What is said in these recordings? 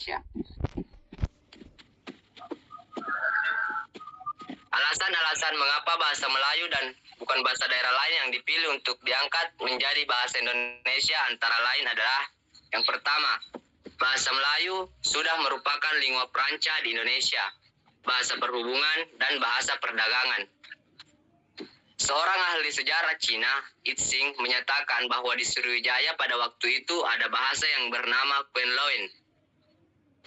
Indonesia. Alasan-alasan mengapa bahasa Melayu dan bukan bahasa daerah lain yang dipilih untuk diangkat menjadi bahasa Indonesia antara lain adalah: yang pertama, bahasa Melayu sudah merupakan lingua franca di Indonesia, bahasa perhubungan, dan bahasa perdagangan. Seorang ahli sejarah Cina, Itzing, menyatakan bahwa di Sriwijaya pada waktu itu ada bahasa yang bernama Quenloin,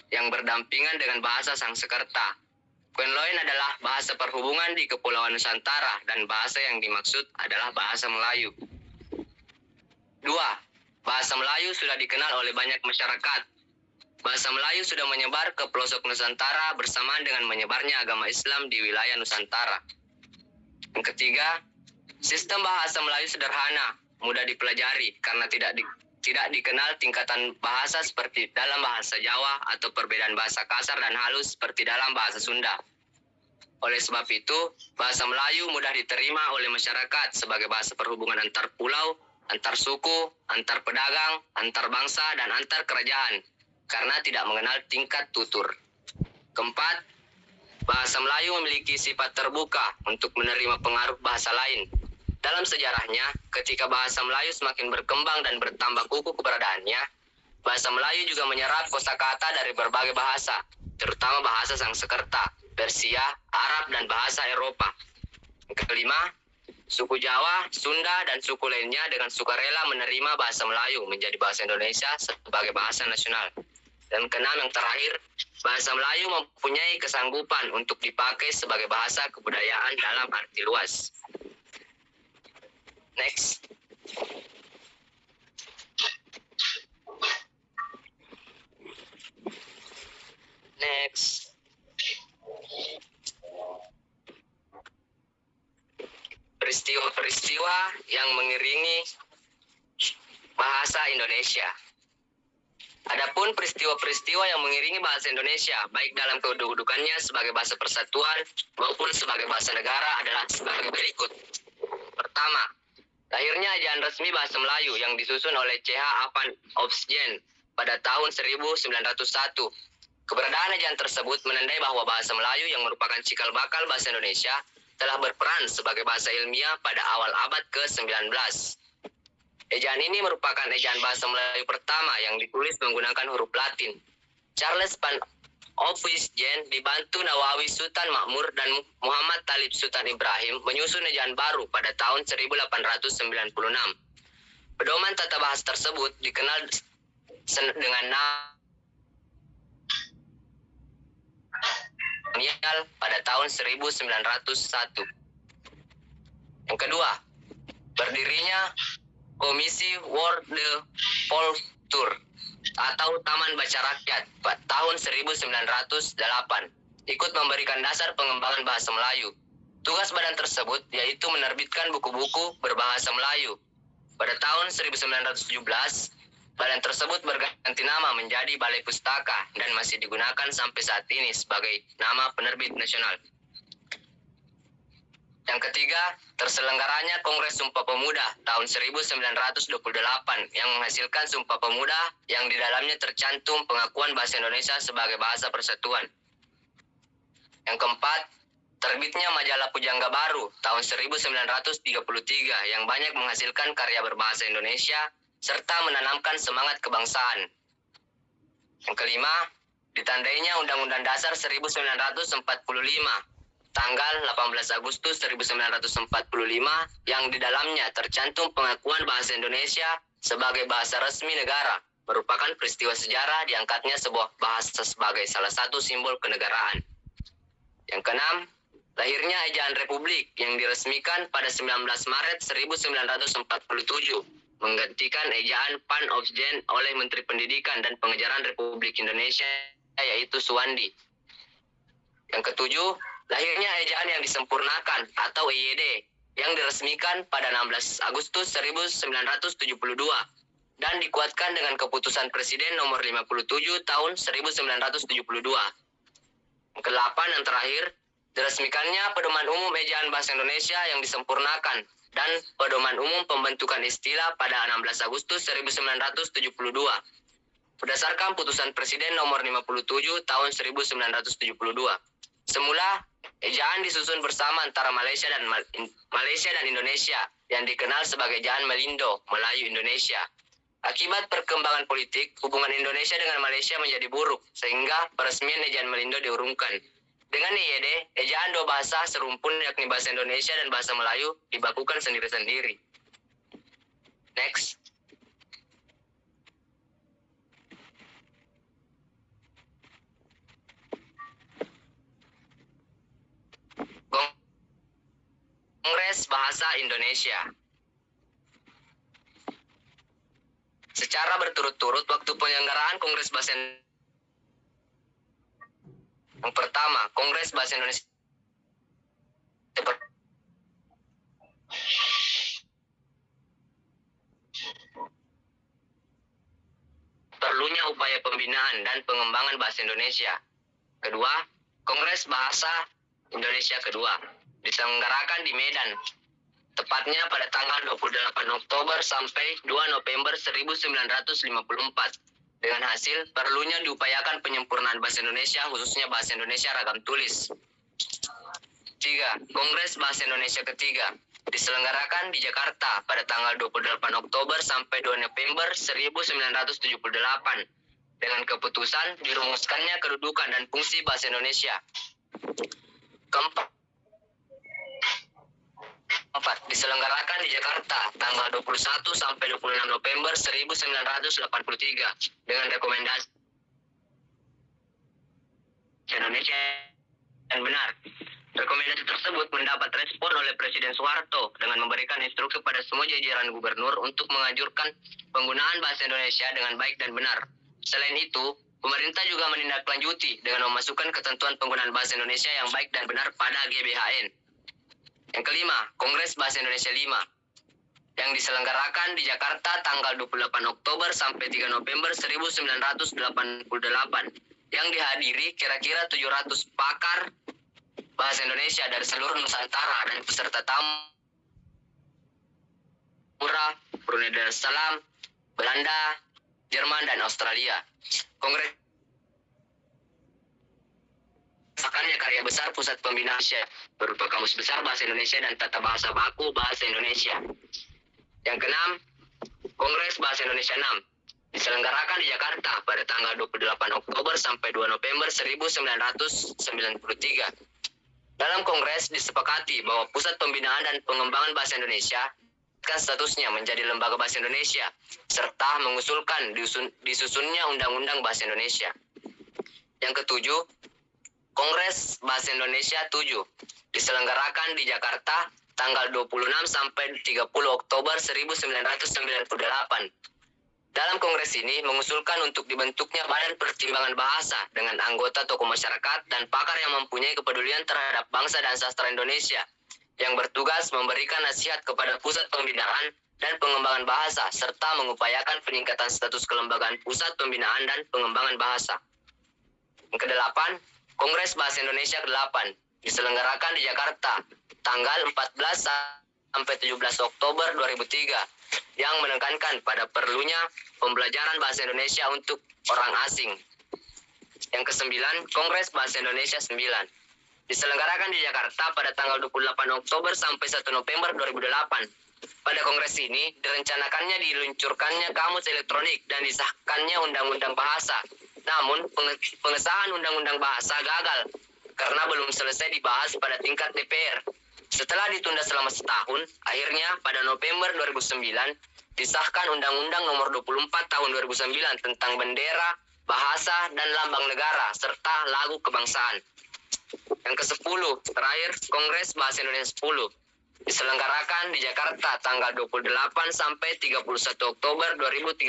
yang berdampingan dengan bahasa Sangsekerta. Quenloin adalah bahasa perhubungan di Kepulauan Nusantara dan bahasa yang dimaksud adalah bahasa Melayu. 2. Bahasa Melayu sudah dikenal oleh banyak masyarakat. Bahasa Melayu sudah menyebar ke pelosok Nusantara bersamaan dengan menyebarnya agama Islam di wilayah Nusantara. Yang ketiga, sistem bahasa Melayu sederhana, mudah dipelajari karena tidak dikenal tingkatan bahasa seperti dalam bahasa Jawa atau perbedaan bahasa kasar dan halus seperti dalam bahasa Sunda. Oleh sebab itu, bahasa Melayu mudah diterima oleh masyarakat sebagai bahasa perhubungan antar pulau, antar suku, antar pedagang, antar bangsa, dan antar kerajaan, karena tidak mengenal tingkat tutur. Keempat, bahasa Melayu memiliki sifat terbuka untuk menerima pengaruh bahasa lain. Dalam sejarahnya, ketika bahasa Melayu semakin berkembang dan bertambah kukuh keberadaannya, bahasa Melayu juga menyerap kosakata dari berbagai bahasa, terutama bahasa Sangsekerta, Persia, Arab, dan bahasa Eropa. Yang kelima, suku Jawa, Sunda, dan suku lainnya dengan sukarela menerima bahasa Melayu menjadi bahasa Indonesia sebagai bahasa nasional. Dan keenam, yang terakhir, bahasa Melayu mempunyai kesanggupan untuk dipakai sebagai bahasa kebudayaan dalam arti luas. Next. Peristiwa-peristiwa yang mengiringi bahasa Indonesia. Adapun peristiwa-peristiwa yang mengiringi bahasa Indonesia, baik dalam kedudukannya sebagai bahasa persatuan maupun sebagai bahasa negara adalah sebagai berikut. Pertama, lahirnya ejaan resmi bahasa Melayu yang disusun oleh C.H. Van Opsjen pada tahun 1901. Keberadaan ejaan tersebut menandai bahwa bahasa Melayu yang merupakan cikal bakal bahasa Indonesia telah berperan sebagai bahasa ilmiah pada awal abad ke-19. Ejaan ini merupakan ejaan bahasa Melayu pertama yang ditulis menggunakan huruf Latin. Charles Van Opsjen dibantu Nawawi Sultan Makmur dan Muhammad Talib Sultan Ibrahim menyusun ejaan baru pada tahun 1896. Pedoman tata bahasa tersebut dikenal dengan nama pada tahun 1901. Yang kedua, berdirinya Komisi World Volkskultur atau Taman Baca Rakyat pada tahun 1908 ikut memberikan dasar pengembangan bahasa Melayu. Tugas badan tersebut yaitu menerbitkan buku-buku berbahasa Melayu. Pada tahun 1917, badan tersebut berganti nama menjadi Balai Pustaka dan masih digunakan sampai saat ini sebagai nama penerbit nasional. Yang ketiga, terselenggaranya Kongres Sumpah Pemuda tahun 1928 yang menghasilkan Sumpah Pemuda yang di dalamnya tercantum pengakuan bahasa Indonesia sebagai bahasa persatuan. Yang keempat, terbitnya majalah Pujangga Baru tahun 1933 yang banyak menghasilkan karya berbahasa Indonesia serta menanamkan semangat kebangsaan. Yang kelima, ditandainya Undang-Undang Dasar 1945 tanggal 18 Agustus 1945 yang di dalamnya tercantum pengakuan bahasa Indonesia sebagai bahasa resmi negara, merupakan peristiwa sejarah diangkatnya sebuah bahasa sebagai salah satu simbol kenegaraan. Yang keenam, lahirnya ejaan Republik yang diresmikan pada 19 Maret 1947 menggantikan ejaan Van Opsjen oleh Menteri Pendidikan dan Pengajaran Republik Indonesia yaitu Suwandi. Yang ketujuh, lahirnya ejaan yang disempurnakan atau EYD yang diresmikan pada 16 Agustus 1972 dan dikuatkan dengan keputusan Presiden nomor 57 tahun 1972. Yang ke-8 yang terakhir, diresmikannya Pedoman Umum Ejaan Bahasa Indonesia yang disempurnakan dan Pedoman Umum Pembentukan Istilah pada 16 Agustus 1972. berdasarkan putusan Presiden nomor 57 tahun 1972. Semula, ejaan disusun bersama antara Malaysia dan Indonesia yang dikenal sebagai ejaan Melindo, Melayu Indonesia. Akibat perkembangan politik, hubungan Indonesia dengan Malaysia menjadi buruk, sehingga peresmian ejaan Melindo diurungkan. Dengan IED, ejaan dua bahasa serumpun yakni bahasa Indonesia dan bahasa Melayu dibakukan sendiri-sendiri. Next. Kongres Bahasa Indonesia. Secara berturut-turut waktu penyelenggaraan Kongres Bahasa Indonesia. Yang pertama, Kongres Bahasa Indonesia. Perlunya upaya pembinaan dan pengembangan bahasa Indonesia. Kedua, Kongres Bahasa Indonesia kedua diselenggarakan di Medan, tepatnya pada tanggal 28 Oktober sampai 2 November 1954. Dengan hasil, perlunya diupayakan penyempurnaan bahasa Indonesia, khususnya bahasa Indonesia ragam tulis. 3. Kongres Bahasa Indonesia ketiga diselenggarakan di Jakarta pada tanggal 28 Oktober sampai 2 November 1978. Dengan keputusan dirumuskannya kedudukan dan fungsi bahasa Indonesia. Keempat, diselenggarakan di Jakarta tanggal 21 sampai 26 November 1983 dengan rekomendasi Indonesia dan benar. Rekomendasi tersebut mendapat respon oleh Presiden Soeharto dengan memberikan instruksi kepada semua jajaran gubernur untuk menganjurkan penggunaan bahasa Indonesia dengan baik dan benar. Selain itu, pemerintah juga menindaklanjuti dengan memasukkan ketentuan penggunaan bahasa Indonesia yang baik dan benar pada GBHN. Yang kelima, Kongres Bahasa Indonesia 5 yang diselenggarakan di Jakarta tanggal 28 Oktober sampai 3 November 1988 yang dihadiri kira-kira 700 pakar bahasa Indonesia dari seluruh Nusantara dan peserta tamu Brunei Darussalam, Belanda, Jerman, dan Australia. Kongres akannya karya besar Pusat Pembinaan Indonesia berupa Kamus Besar Bahasa Indonesia dan Tata Bahasa Baku Bahasa Indonesia. Yang keenam, Kongres Bahasa Indonesia 6 diselenggarakan di Jakarta pada tanggal 28 Oktober sampai 2 November 1993. Dalam Kongres disepakati bahwa Pusat Pembinaan dan Pengembangan Bahasa Indonesia kan statusnya menjadi Lembaga Bahasa Indonesia, serta mengusulkan disusunnya Undang-Undang Bahasa Indonesia. Yang ketujuh, Kongres Bahasa Indonesia 7 diselenggarakan di Jakarta tanggal 26 sampai 30 Oktober 1998. Dalam kongres ini mengusulkan untuk dibentuknya Badan Pertimbangan Bahasa dengan anggota tokoh masyarakat dan pakar yang mempunyai kepedulian terhadap bangsa dan sastra Indonesia yang bertugas memberikan nasihat kepada Pusat Pembinaan dan Pengembangan Bahasa serta mengupayakan peningkatan status kelembagaan Pusat Pembinaan dan Pengembangan Bahasa. Yang kedelapan, Kongres Bahasa Indonesia ke-8 diselenggarakan di Jakarta tanggal 14 sampai 17 Oktober 2003 yang menekankan pada perlunya pembelajaran bahasa Indonesia untuk orang asing. Yang kesembilan, Kongres Bahasa Indonesia 9 diselenggarakan di Jakarta pada tanggal 28 Oktober sampai 1 November 2008. Pada kongres ini direncanakannya diluncurkannya kamus elektronik dan disahkannya Undang-Undang Bahasa. Namun pengesahan Undang-Undang Bahasa gagal karena belum selesai dibahas pada tingkat DPR. Setelah ditunda selama setahun, akhirnya pada November 2009 disahkan Undang-Undang Nomor 24 Tahun 2009 tentang bendera, bahasa, dan lambang negara serta lagu kebangsaan. Yang ke-10, terakhir, Kongres Bahasa Indonesia 10 diselenggarakan di Jakarta tanggal 28 sampai 31 Oktober 2013.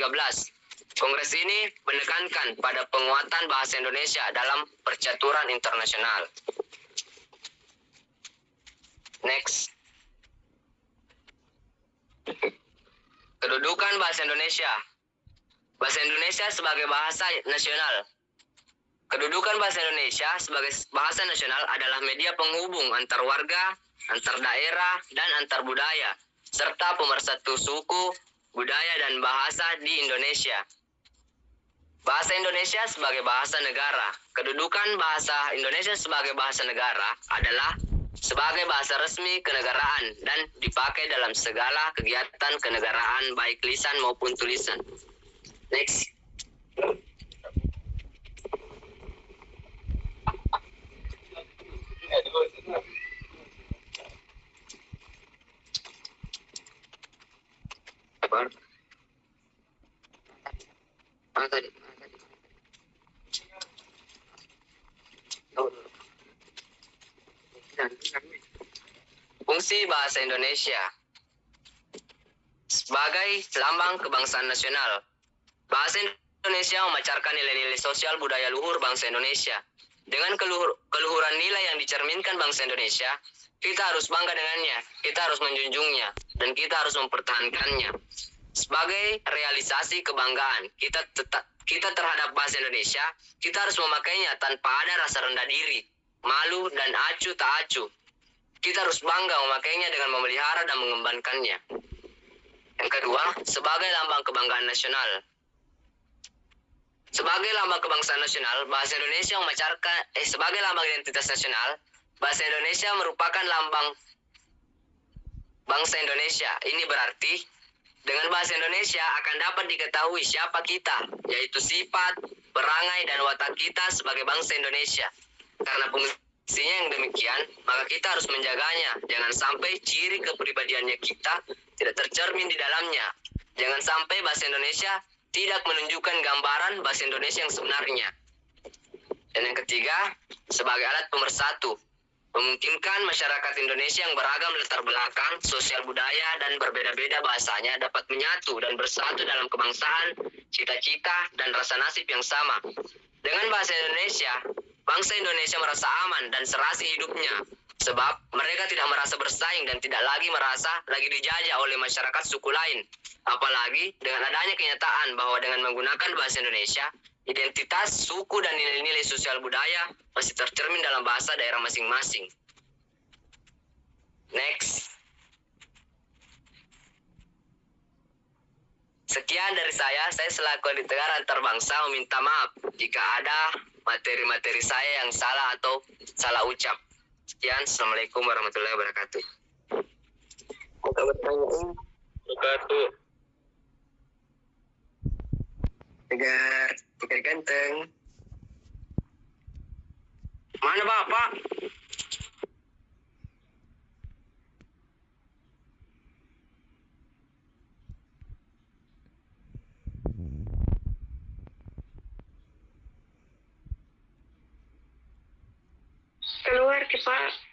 Kongres ini menekankan pada penguatan bahasa Indonesia dalam percaturan internasional. Next. Kedudukan bahasa Indonesia. Bahasa Indonesia sebagai bahasa nasional. Kedudukan bahasa Indonesia sebagai bahasa nasional adalah media penghubung antar warga, antar daerah, dan antar budaya, serta pemersatu suku, budaya, dan bahasa di Indonesia. Bahasa Indonesia sebagai bahasa negara. Kedudukan bahasa Indonesia sebagai bahasa negara adalah sebagai bahasa resmi kenegaraan dan dipakai dalam segala kegiatan kenegaraan baik lisan maupun tulisan. Next. Fungsi bahasa Indonesia sebagai lambang kebangsaan nasional. Bahasa Indonesia memacarkan nilai-nilai sosial budaya luhur bangsa Indonesia. Dengan keluhuran nilai yang dicerminkan bangsa Indonesia, kita harus bangga dengannya, kita harus menjunjungnya, dan kita harus mempertahankannya. Sebagai realisasi kebanggaan kita terhadap bahasa Indonesia, kita harus memakainya tanpa ada rasa rendah diri, malu, dan acuh tak acuh. Kita harus bangga memakainya dengan memelihara dan mengembangkannya. Yang kedua, sebagai lambang kebanggaan nasional. Sebagai lambang kebangsaan nasional, bahasa Indonesia sebagai lambang identitas nasional, bahasa Indonesia merupakan lambang bangsa Indonesia. Ini berarti dengan bahasa Indonesia akan dapat diketahui siapa kita, yaitu sifat, perangai, dan watak kita sebagai bangsa Indonesia. Karena fungsinya yang demikian, maka kita harus menjaganya. Jangan sampai ciri kepribadiannya kita tidak tercermin di dalamnya. Jangan sampai bahasa Indonesia tidak menunjukkan gambaran bahasa Indonesia yang sebenarnya. Dan yang ketiga, sebagai alat pemersatu, memungkinkan masyarakat Indonesia yang beragam latar belakang, sosial budaya, dan berbeda-beda bahasanya dapat menyatu dan bersatu dalam kebangsaan, cita-cita, dan rasa nasib yang sama. Dengan bahasa Indonesia, bangsa Indonesia merasa aman dan serasi hidupnya, sebab mereka tidak merasa bersaing dan tidak lagi merasa lagi dijajah oleh masyarakat suku lain. Apalagi dengan adanya kenyataan bahwa dengan menggunakan bahasa Indonesia, identitas, suku, dan nilai-nilai sosial budaya masih tercermin dalam bahasa daerah masing-masing. Next. Sekian dari saya selaku Negara Antarbangsa meminta maaf jika ada materi-materi saya yang salah atau salah ucap. Sekian, Assalamualaikum warahmatullahi wabarakatuh. Tegar ganteng. Mana Bapak? Keluar ke Pak.